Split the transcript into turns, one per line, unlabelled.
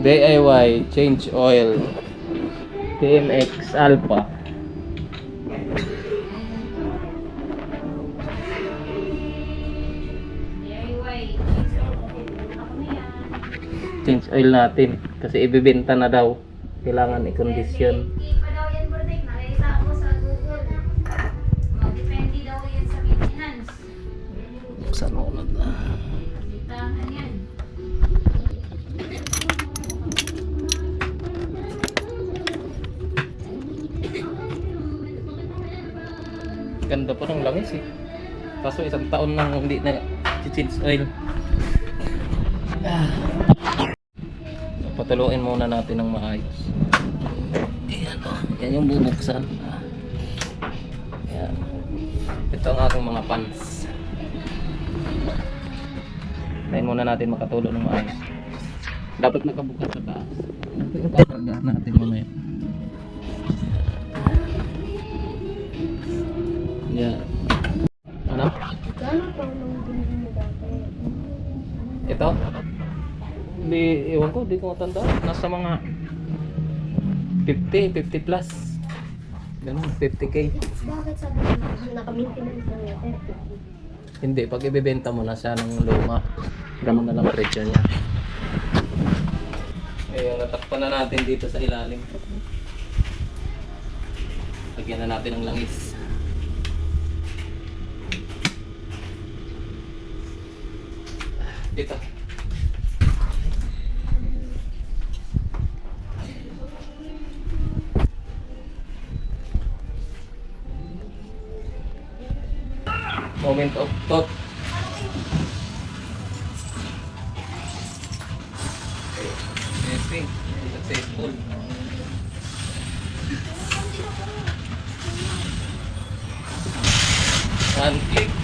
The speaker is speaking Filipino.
DIY change oil TMX Alpha. Change oil natin kasi ibebenta na daw, kailangan i-condition.
Hindi pa daw yan birthday, nakita ako sa Google. Depende daw yan sa maintenance.
Saan ako na?
Litangan yan.
Ganda pa ng langis eh. Kaso isang taon nang hindi na change oil. Patuluin muna natin ng maayos. Ayan o. Yan yung bubuksan. Ayan. Ito ang aking mga pants. Tayin muna natin makatulo ng maayos. Dapat nakabukas sa taas. Ito yung kakargahan natin mamaya. Yan. Ano? Ito? Hindi, ewan ko, di ko matanda. Nasa mga 50 plus. Ganun, 50k.
Bakit sabi mo naka-maintenance lang natin?
Hindi, pag ibebenta mo na siya ng luma, ganun na lang presyo niya. Ayun, natakpan na natin dito sa ilalim. Lagyan na natin ng langis. Dito. Moment of thought. Okay, successful. One click.